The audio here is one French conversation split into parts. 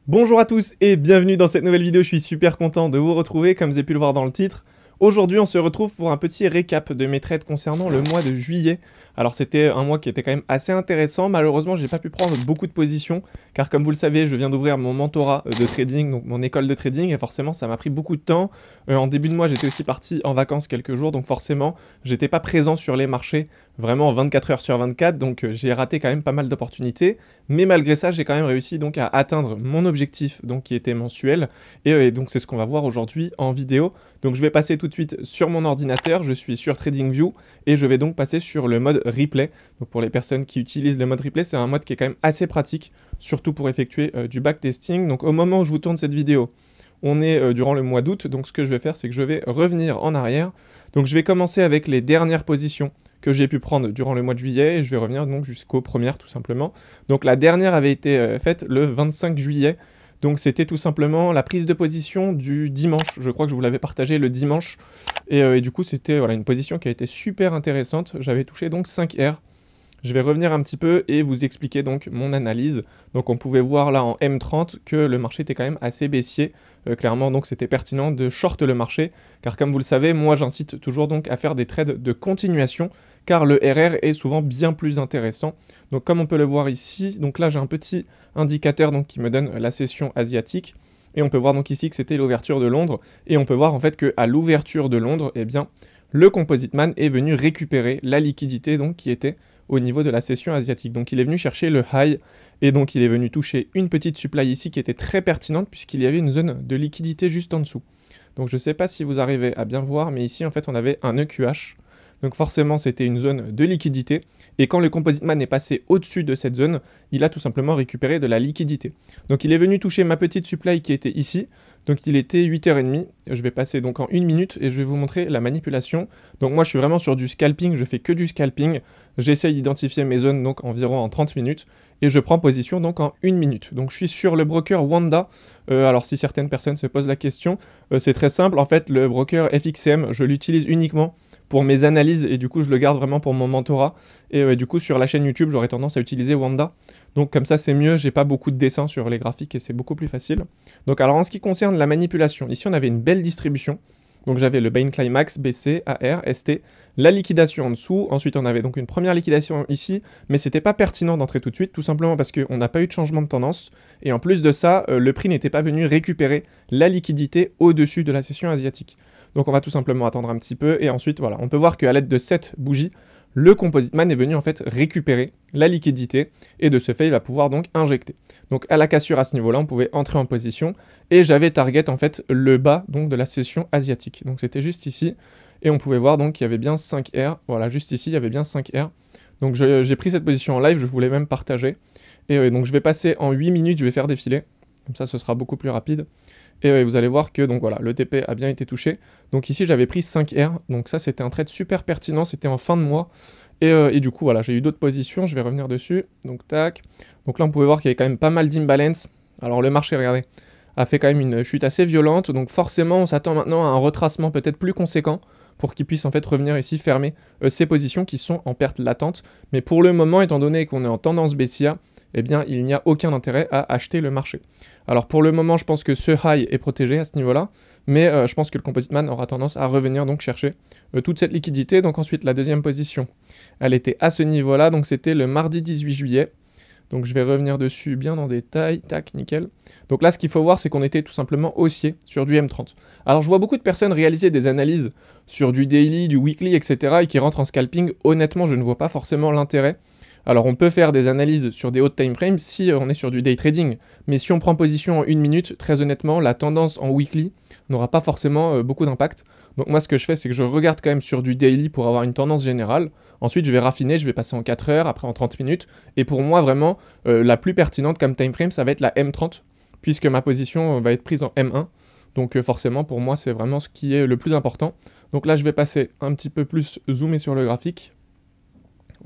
Bonjour à tous et bienvenue dans cette nouvelle vidéo, je suis super content de vous retrouver comme vous avez pu le voir dans le titre. Aujourd'hui on se retrouve pour un petit récap de mes trades concernant le mois de juillet. Alors c'était un mois qui était quand même assez intéressant, malheureusement j'ai pas pu prendre beaucoup de positions car comme vous le savez je viens d'ouvrir mon mentorat de trading, donc mon école de trading et forcément ça m'a pris beaucoup de temps. En début de mois j'étais aussi parti en vacances quelques jours donc forcément j'étais pas présent sur les marchés vraiment 24 heures sur 24 donc j'ai raté quand même pas mal d'opportunités. Mais malgré ça j'ai quand même réussi donc à atteindre mon objectif donc qui était mensuel et donc c'est ce qu'on va voir aujourd'hui en vidéo. Donc je vais passer tout de suite sur mon ordinateur, je suis sur TradingView et je vais donc passer sur le mode replay. Donc pour les personnes qui utilisent le mode replay, c'est un mode qui est quand même assez pratique, surtout pour effectuer du backtesting. Donc au moment où je vous tourne cette vidéo, on est durant le mois d'août, donc ce que je vais faire c'est que je vais revenir en arrière. Donc je vais commencer avec les dernières positions que j'ai pu prendre durant le mois de juillet et je vais revenir donc jusqu'aux premières tout simplement. Donc la dernière avait été faite le 25 juillet. Donc c'était tout simplement la prise de position du dimanche, je crois que je vous l'avais partagé le dimanche, et du coup c'était voilà, une position qui a été super intéressante, j'avais touché donc 5 R. Je vais revenir un petit peu et vous expliquer donc mon analyse. Donc on pouvait voir là en M30 que le marché était quand même assez baissier. Clairement donc c'était pertinent de short le marché, car comme vous le savez, moi j'incite toujours donc à faire des trades de continuation, car le RR est souvent bien plus intéressant. Donc comme on peut le voir ici, donc là j'ai un petit indicateur donc qui me donne la session asiatique. Et on peut voir donc ici que c'était l'ouverture de Londres. Et on peut voir en fait qu'à l'ouverture de Londres, eh bien, le Composite Man est venu récupérer la liquidité donc qui était au niveau de la session asiatique. Donc il est venu chercher le high et donc il est venu toucher une petite supply ici qui était très pertinente puisqu'il y avait une zone de liquidité juste en dessous. Donc je ne sais pas si vous arrivez à bien voir, mais ici en fait on avait un EQH. Donc forcément c'était une zone de liquidité et quand le Composite Man est passé au-dessus de cette zone, il a tout simplement récupéré de la liquidité. Donc il est venu toucher ma petite supply qui était ici, donc il était 8h30, je vais passer donc en 1 minute et je vais vous montrer la manipulation. Donc moi je suis vraiment sur du scalping, je fais que du scalping, j'essaye d'identifier mes zones donc environ en 30 minutes et je prends position donc en 1 minute. Donc je suis sur le broker Wanda, alors si certaines personnes se posent la question, c'est très simple, en fait le broker FXM je l'utilise uniquement pour mes analyses et du coup je le garde vraiment pour mon mentorat et du coup sur la chaîne YouTube j'aurais tendance à utiliser Wanda, donc comme ça c'est mieux, j'ai pas beaucoup de dessins sur les graphiques et c'est beaucoup plus facile. Donc alors en ce qui concerne la manipulation, ici on avait une belle distribution, donc j'avais le Bain Climax, BC, AR, ST, la liquidation en dessous, ensuite on avait donc une première liquidation ici, mais c'était pas pertinent d'entrer tout de suite, tout simplement parce qu'on n'a pas eu de changement de tendance, et en plus de ça, le prix n'était pas venu récupérer la liquidité au-dessus de la session asiatique. Donc on va tout simplement attendre un petit peu, et ensuite voilà, on peut voir qu'à l'aide de cette bougie, le Composite Man est venu en fait récupérer la liquidité, et de ce fait il va pouvoir donc injecter. Donc à la cassure à ce niveau-là, on pouvait entrer en position, et j'avais target en fait le bas donc de la session asiatique. Donc c'était juste ici, et on pouvait voir donc qu'il y avait bien 5 R, voilà juste ici il y avait bien 5 R. Donc j'ai pris cette position en live, je voulais même partager, et donc je vais passer en 8 minutes, je vais faire défiler, comme ça ce sera beaucoup plus rapide. Et vous allez voir que donc voilà, le TP a bien été touché. Donc ici j'avais pris 5 R, donc ça c'était un trade super pertinent, c'était en fin de mois. Et du coup voilà, j'ai eu d'autres positions, je vais revenir dessus. Donc tac. Donc là on pouvait voir qu'il y avait quand même pas mal d'imbalance. Alors le marché, regardez, a fait quand même une chute assez violente. Donc forcément on s'attend maintenant à un retracement peut-être plus conséquent pour qu'il puisse en fait revenir ici fermer ces positions qui sont en perte latente. Mais pour le moment, étant donné qu'on est en tendance baissière, eh bien, il n'y a aucun intérêt à acheter le marché. Alors pour le moment, je pense que ce high est protégé à ce niveau-là, mais je pense que le Composite Man aura tendance à revenir donc chercher toute cette liquidité. Donc ensuite, la deuxième position, elle était à ce niveau-là, donc c'était le mardi 18 juillet. Donc je vais revenir dessus bien en détail, tac, nickel. Donc là, ce qu'il faut voir, c'est qu'on était tout simplement haussier sur du M30. Alors je vois beaucoup de personnes réaliser des analyses sur du daily, du weekly, etc. et qui rentrent en scalping. Honnêtement, je ne vois pas forcément l'intérêt. Alors on peut faire des analyses sur des hautes time frames si on est sur du day trading, mais si on prend position en 1 minute, très honnêtement, la tendance en weekly n'aura pas forcément beaucoup d'impact. Donc moi ce que je fais, c'est que je regarde quand même sur du daily pour avoir une tendance générale. Ensuite je vais raffiner, je vais passer en 4 heures, après en 30 minutes. Et pour moi vraiment, la plus pertinente comme time frame, ça va être la M30, puisque ma position va être prise en M1. Donc forcément pour moi c'est vraiment ce qui est le plus important. Donc là je vais passer un petit peu plus zoomer sur le graphique.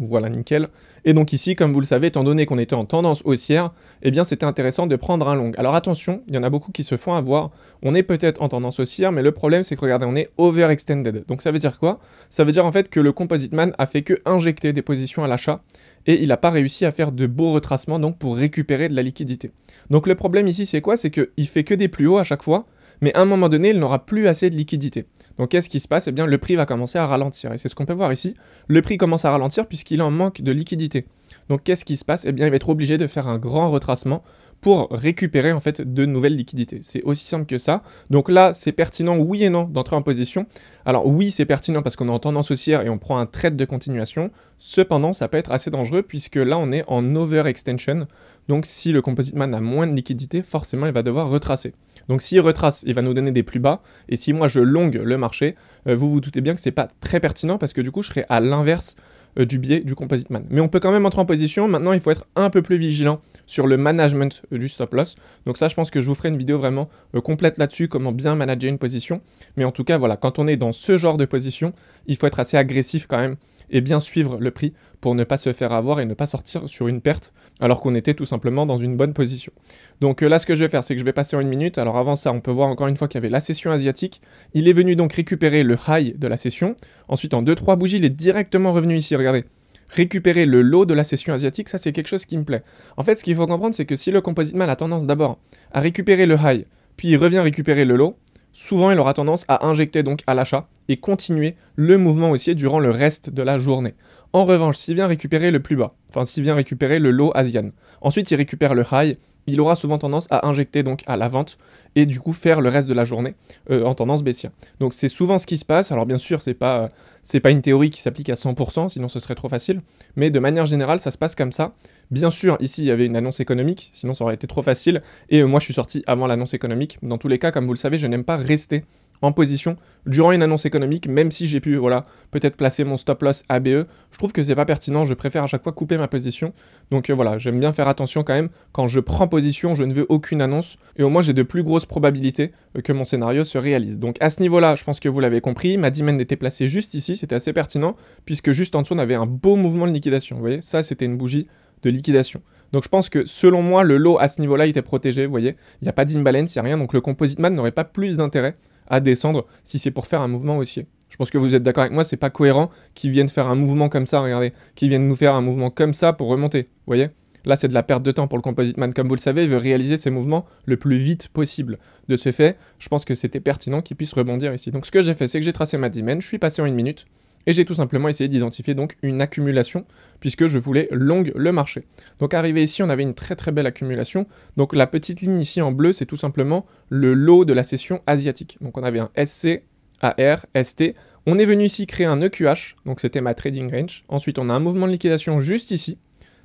Voilà, nickel. Et donc ici, comme vous le savez, étant donné qu'on était en tendance haussière, eh bien c'était intéressant de prendre un long. Alors attention, il y en a beaucoup qui se font avoir. On est peut-être en tendance haussière, mais le problème c'est que regardez, on est overextended. Donc ça veut dire quoi? Ça veut dire en fait que le Composite Man a fait que injecter des positions à l'achat et il n'a pas réussi à faire de beaux retracements donc pour récupérer de la liquidité. Donc le problème ici c'est quoi? C'est qu'il fait que des plus hauts à chaque fois, mais à un moment donné, il n'aura plus assez de liquidité. Donc qu'est-ce qui se passe? Eh bien, le prix va commencer à ralentir. Et c'est ce qu'on peut voir ici. Le prix commence à ralentir puisqu'il est en manque de liquidité. Donc qu'est-ce qui se passe? Eh bien, il va être obligé de faire un grand retracement pour récupérer en fait de nouvelles liquidités. C'est aussi simple que ça. Donc là, c'est pertinent, oui et non, d'entrer en position. Alors oui, c'est pertinent parce qu'on est en tendance haussière et on prend un trade de continuation. Cependant, ça peut être assez dangereux puisque là, on est en overextension. Donc si le Composite Man a moins de liquidité, forcément, il va devoir retracer. Donc s'il retrace, il va nous donner des plus bas. Et si moi, je longue le marché, vous vous doutez bien que c'est pas très pertinent parce que du coup, je serai à l'inverse du biais du Composite Man. Mais on peut quand même entrer en position. Maintenant, il faut être un peu plus vigilant sur le management du stop loss. Donc ça, je pense que je vous ferai une vidéo vraiment complète là-dessus, comment bien manager une position. Mais en tout cas, voilà, quand on est dans ce genre de position, il faut être assez agressif quand même et bien suivre le prix pour ne pas se faire avoir et ne pas sortir sur une perte alors qu'on était tout simplement dans une bonne position. Donc là, ce que je vais faire, c'est que je vais passer en 1 minute. Alors avant ça, on peut voir encore une fois qu'il y avait la session asiatique. Il est venu donc récupérer le high de la session. Ensuite, en 2-3 bougies, il est directement revenu ici, regardez. Récupérer le lot de la session asiatique, ça c'est quelque chose qui me plaît. En fait, ce qu'il faut comprendre, c'est que si le Composite Man a tendance d'abord à récupérer le high, puis il revient récupérer le lot, souvent il aura tendance à injecter donc à l'achat et continuer le mouvement haussier durant le reste de la journée. En revanche, s'il vient récupérer le plus bas, enfin s'il vient récupérer le low asian, ensuite il récupère le high, il aura souvent tendance à injecter donc à la vente et du coup faire le reste de la journée en tendance baissière. Donc c'est souvent ce qui se passe. Alors bien sûr, c'est pas une théorie qui s'applique à 100%, sinon ce serait trop facile, mais de manière générale, ça se passe comme ça. Bien sûr, ici, il y avait une annonce économique, sinon ça aurait été trop facile, et moi je suis sorti avant l'annonce économique. Dans tous les cas, comme vous le savez, je n'aime pas rester en position durant une annonce économique, même si j'ai pu, voilà, peut-être placer mon stop loss ABE, je trouve que c'est pas pertinent, je préfère à chaque fois couper ma position, donc voilà, j'aime bien faire attention quand même, quand je prends position, je ne veux aucune annonce, et au moins j'ai de plus grosses probabilités que mon scénario se réalise. Donc à ce niveau-là, je pense que vous l'avez compris, ma demand était placée juste ici, c'était assez pertinent, puisque juste en dessous on avait un beau mouvement de liquidation, vous voyez, ça c'était une bougie de liquidation. Donc je pense que selon moi, le lot à ce niveau-là était protégé, vous voyez, il n'y a pas d'imbalance, il n'y a rien, donc le Composite Man n'aurait pas plus d'intérêt à descendre si c'est pour faire un mouvement haussier. Je pense que vous êtes d'accord avec moi, c'est pas cohérent qu'ils viennent faire un mouvement comme ça, regardez, qu'ils viennent nous faire un mouvement comme ça pour remonter, vous voyez. Là, c'est de la perte de temps pour le Composite Man. Comme vous le savez, il veut réaliser ses mouvements le plus vite possible. De ce fait, je pense que c'était pertinent qu'il puisse rebondir ici. Donc ce que j'ai fait, c'est que j'ai tracé ma demand, je suis passé en 1 minute, et j'ai tout simplement essayé d'identifier donc une accumulation, puisque je voulais longue le marché. Donc arrivé ici, on avait une très très belle accumulation. Donc la petite ligne ici en bleu, c'est tout simplement le lot de la session asiatique. Donc on avait un SC, AR, ST. On est venu ici créer un EQH, donc c'était ma trading range. Ensuite, on a un mouvement de liquidation juste ici.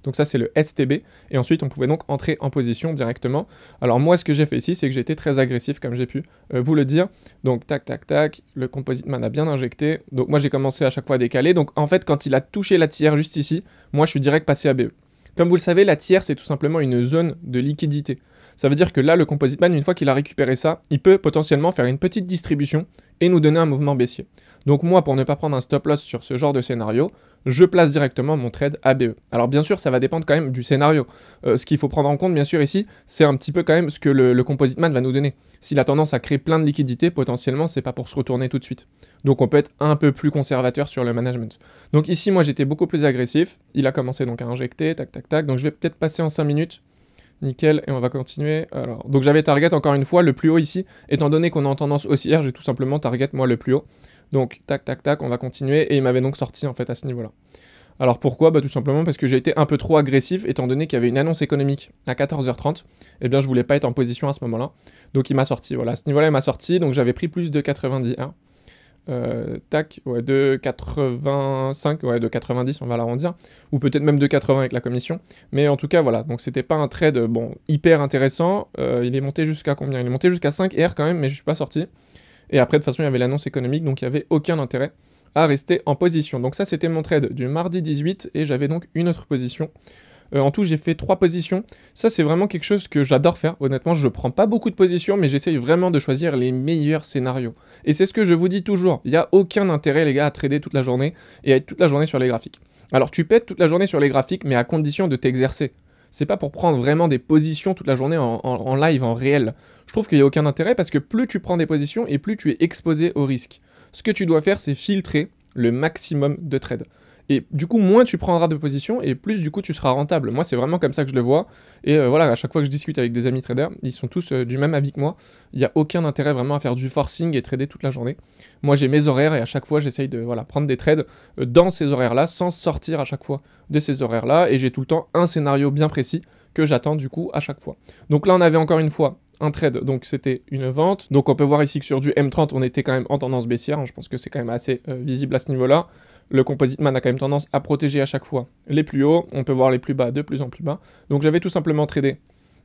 Donc ça, c'est le STB. Et ensuite, on pouvait donc entrer en position directement. Alors moi, ce que j'ai fait ici, c'est que j'ai été très agressif, comme j'ai pu vous le dire. Donc tac, tac, tac, le Composite Man a bien injecté. Donc moi, j'ai commencé à chaque fois à décaler. Donc en fait, quand il a touché la tiers juste ici, moi, je suis direct passé à BE. Comme vous le savez, la tiers, c'est tout simplement une zone de liquidité. Ça veut dire que là, le Composite Man, une fois qu'il a récupéré ça, il peut potentiellement faire une petite distribution et nous donner un mouvement baissier. Donc moi, pour ne pas prendre un stop loss sur ce genre de scénario, je place directement mon trade ABE. Alors bien sûr, ça va dépendre quand même du scénario. Ce qu'il faut prendre en compte, bien sûr, ici, c'est un petit peu quand même ce que le Composite Man va nous donner. S'il a tendance à créer plein de liquidités, potentiellement, c'est pas pour se retourner tout de suite. Donc on peut être un peu plus conservateur sur le management. Donc ici, moi, j'étais beaucoup plus agressif. Il a commencé donc à injecter, tac, tac, tac. Donc je vais peut-être passer en 5 minutes. Nickel, et on va continuer. Alors, donc j'avais target encore une fois le plus haut ici, étant donné qu'on est en tendance haussière, j'ai tout simplement target moi le plus haut. Donc tac tac tac, on va continuer, et il m'avait donc sorti en fait à ce niveau-là. Alors pourquoi? Bah tout simplement parce que j'ai été un peu trop agressif, étant donné qu'il y avait une annonce économique à 14h30, et bien je voulais pas être en position à ce moment-là. Donc il m'a sorti, voilà, à ce niveau-là il m'a sorti, donc j'avais pris plus de 91. Tac, ouais, de 85, ouais, de 90, on va l'arrondir, ou peut-être même de 80 avec la commission, mais en tout cas, voilà, donc c'était pas un trade, bon, hyper intéressant, il est monté jusqu'à combien? Il est monté jusqu'à 5 R quand même, mais je suis pas sorti, et après, de toute façon, il y avait l'annonce économique, donc il y avait aucun intérêt à rester en position. Donc ça, c'était mon trade du mardi 18, et j'avais donc une autre position En tout, j'ai fait 3 positions. Ça, c'est vraiment quelque chose que j'adore faire. Honnêtement, je prends pas beaucoup de positions, mais j'essaye vraiment de choisir les meilleurs scénarios. Et c'est ce que je vous dis toujours. Il n'y a aucun intérêt, les gars, à trader toute la journée et à être toute la journée sur les graphiques. Alors, tu peux être toute la journée sur les graphiques, mais à condition de t'exercer. C'est pas pour prendre vraiment des positions toute la journée en live, en réel. Je trouve qu'il n'y a aucun intérêt parce que plus tu prends des positions et plus tu es exposé au risque. Ce que tu dois faire, c'est filtrer le maximum de trades. Et du coup, moins tu prendras de positions et plus du coup tu seras rentable. Moi, c'est vraiment comme ça que je le vois. Et voilà, à chaque fois que je discute avec des amis traders, ils sont tous du même avis que moi. Il n'y a aucun intérêt vraiment à faire du forcing et trader toute la journée. Moi, j'ai mes horaires et à chaque fois, j'essaye de prendre des trades dans ces horaires-là sans sortir à chaque fois de ces horaires-là. Et j'ai tout le temps un scénario bien précis que j'attends du coup à chaque fois. Donc là, on avait encore une fois un trade, donc c'était une vente. Donc on peut voir ici que sur du M30, on était quand même en tendance baissière. Hein. Je pense que c'est quand même assez visible à ce niveau-là. Le Composite Man a quand même tendance à protéger à chaque fois les plus hauts. On peut voir les plus bas de plus en plus bas. Donc j'avais tout simplement tradé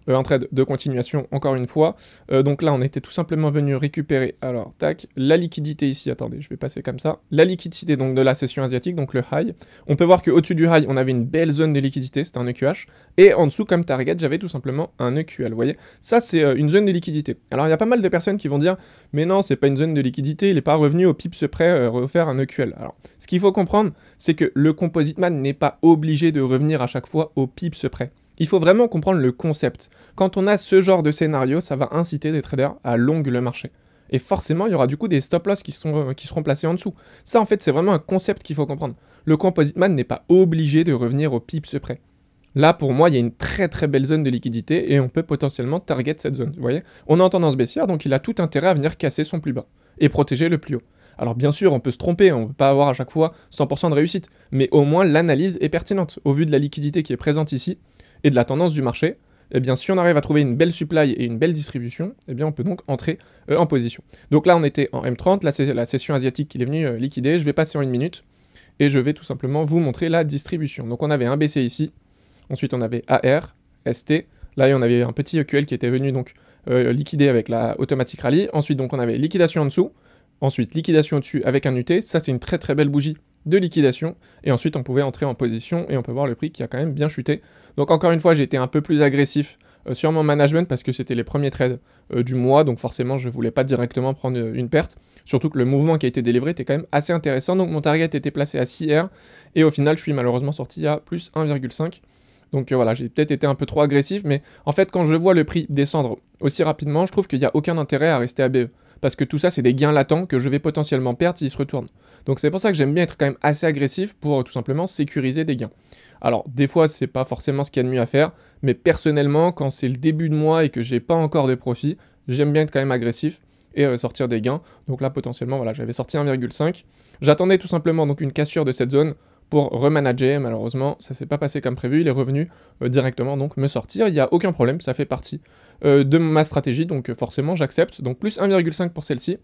un trade de continuation encore une fois. Donc là, on était tout simplement venu récupérer, alors tac, la liquidité ici, attendez, je vais passer comme ça. La liquidité donc de la session asiatique, donc le high. On peut voir qu'au-dessus du high, on avait une belle zone de liquidité, c'était un EQH. Et en dessous, comme target, j'avais tout simplement un EQL, vous voyez. Ça, c'est une zone de liquidité. Alors, il y a pas mal de personnes qui vont dire, mais non, c'est pas une zone de liquidité, il n'est pas revenu au pips près refaire un EQL. Alors, ce qu'il faut comprendre, c'est que le Composite Man n'est pas obligé de revenir à chaque fois au pips près. Il faut vraiment comprendre le concept. Quand on a ce genre de scénario, ça va inciter des traders à long le marché. Et forcément, il y aura du coup des stop-loss qui seront placés en dessous. Ça, en fait, c'est vraiment un concept qu'il faut comprendre. Le Composite Man n'est pas obligé de revenir au pips près. Là, pour moi, il y a une très très belle zone de liquidité et on peut potentiellement target cette zone. Vous voyez, on est en tendance baissière, donc il a tout intérêt à venir casser son plus bas et protéger le plus haut. Alors bien sûr, on peut se tromper, on ne peut pas avoir à chaque fois 100% de réussite, mais au moins l'analyse est pertinente. Au vu de la liquidité qui est présente ici, et de la tendance du marché, eh bien si on arrive à trouver une belle supply et une belle distribution, eh bien on peut donc entrer en position. Donc là on était en M30, là c'est la session asiatique qui est venue liquider, je vais passer en une minute, et je vais tout simplement vous montrer la distribution. Donc on avait un BC ici, ensuite on avait AR, ST, là on avait un petit EQL qui était venu donc liquider avec la Automatic Rally, ensuite donc on avait liquidation en dessous, ensuite liquidation au-dessus avec un UT, ça c'est une très très belle bougie de liquidation, et ensuite on pouvait entrer en position, et on peut voir le prix qui a quand même bien chuté. Donc encore une fois, j'ai été un peu plus agressif sur mon management, parce que c'était les premiers trades du mois, donc forcément je voulais pas directement prendre une perte, surtout que le mouvement qui a été délivré était quand même assez intéressant, donc mon target était placé à 6R, et au final je suis malheureusement sorti à plus 1,5. Donc voilà, j'ai peut-être été un peu trop agressif, mais en fait quand je vois le prix descendre aussi rapidement, je trouve qu'il n'y a aucun intérêt à rester à BE. Parce que tout ça, c'est des gains latents que je vais potentiellement perdre s'ils se retournent. Donc c'est pour ça que j'aime bien être quand même assez agressif pour tout simplement sécuriser des gains. Alors des fois, c'est pas forcément ce qu'il y a de mieux à faire, mais personnellement, quand c'est le début de mois et que j'ai pas encore de profit, j'aime bien être quand même agressif et sortir des gains. Donc là, potentiellement, voilà, j'avais sorti 1,5. J'attendais tout simplement donc une cassure de cette zone pour remanager. Malheureusement, ça s'est pas passé comme prévu, il est revenu directement donc me sortir, il n'y a aucun problème, ça fait partie de ma stratégie, donc forcément j'accepte, donc plus 1,5 pour celle-ci,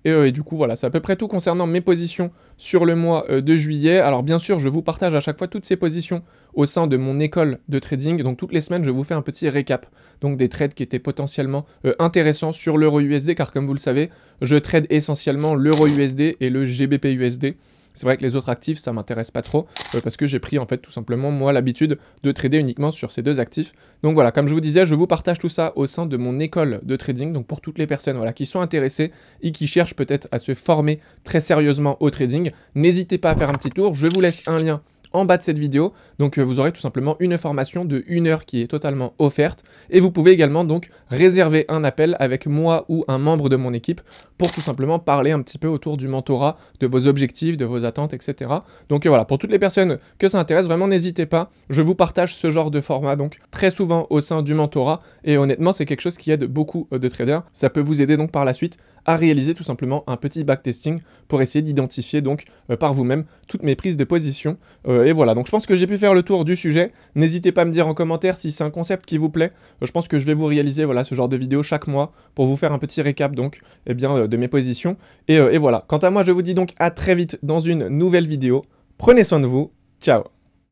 et du coup voilà, c'est à peu près tout concernant mes positions sur le mois de juillet. Alors bien sûr, je vous partage à chaque fois toutes ces positions au sein de mon école de trading, donc toutes les semaines je vous fais un petit récap, donc des trades qui étaient potentiellement intéressants sur l'euro USD, car comme vous le savez, je trade essentiellement l'euro USD et le GBP USD. C'est vrai que les autres actifs, ça m'intéresse pas trop, parce que j'ai pris en fait tout simplement moi l'habitude de trader uniquement sur ces deux actifs. Donc voilà, comme je vous disais, je vous partage tout ça au sein de mon école de trading, donc pour toutes les personnes voilà, qui sont intéressées et qui cherchent peut-être à se former très sérieusement au trading, n'hésitez pas à faire un petit tour, je vous laisse un lien en bas de cette vidéo, donc vous aurez tout simplement une formation de 1 heure qui est totalement offerte, et vous pouvez également donc réserver un appel avec moi ou un membre de mon équipe pour tout simplement parler un petit peu autour du mentorat, de vos objectifs, de vos attentes, etc. Donc voilà, pour toutes les personnes que ça intéresse, vraiment n'hésitez pas, je vous partage ce genre de format donc très souvent au sein du mentorat, et honnêtement c'est quelque chose qui aide beaucoup de traders, ça peut vous aider donc par la suite à réaliser tout simplement un petit backtesting pour essayer d'identifier donc par vous-même toutes mes prises de position. Et voilà, donc je pense que j'ai pu faire le tour du sujet. N'hésitez pas à me dire en commentaire si c'est un concept qui vous plaît. Je pense que je vais vous réaliser voilà, ce genre de vidéo chaque mois pour vous faire un petit récap donc de mes positions. Et voilà, quant à moi je vous dis donc à très vite dans une nouvelle vidéo. Prenez soin de vous, ciao.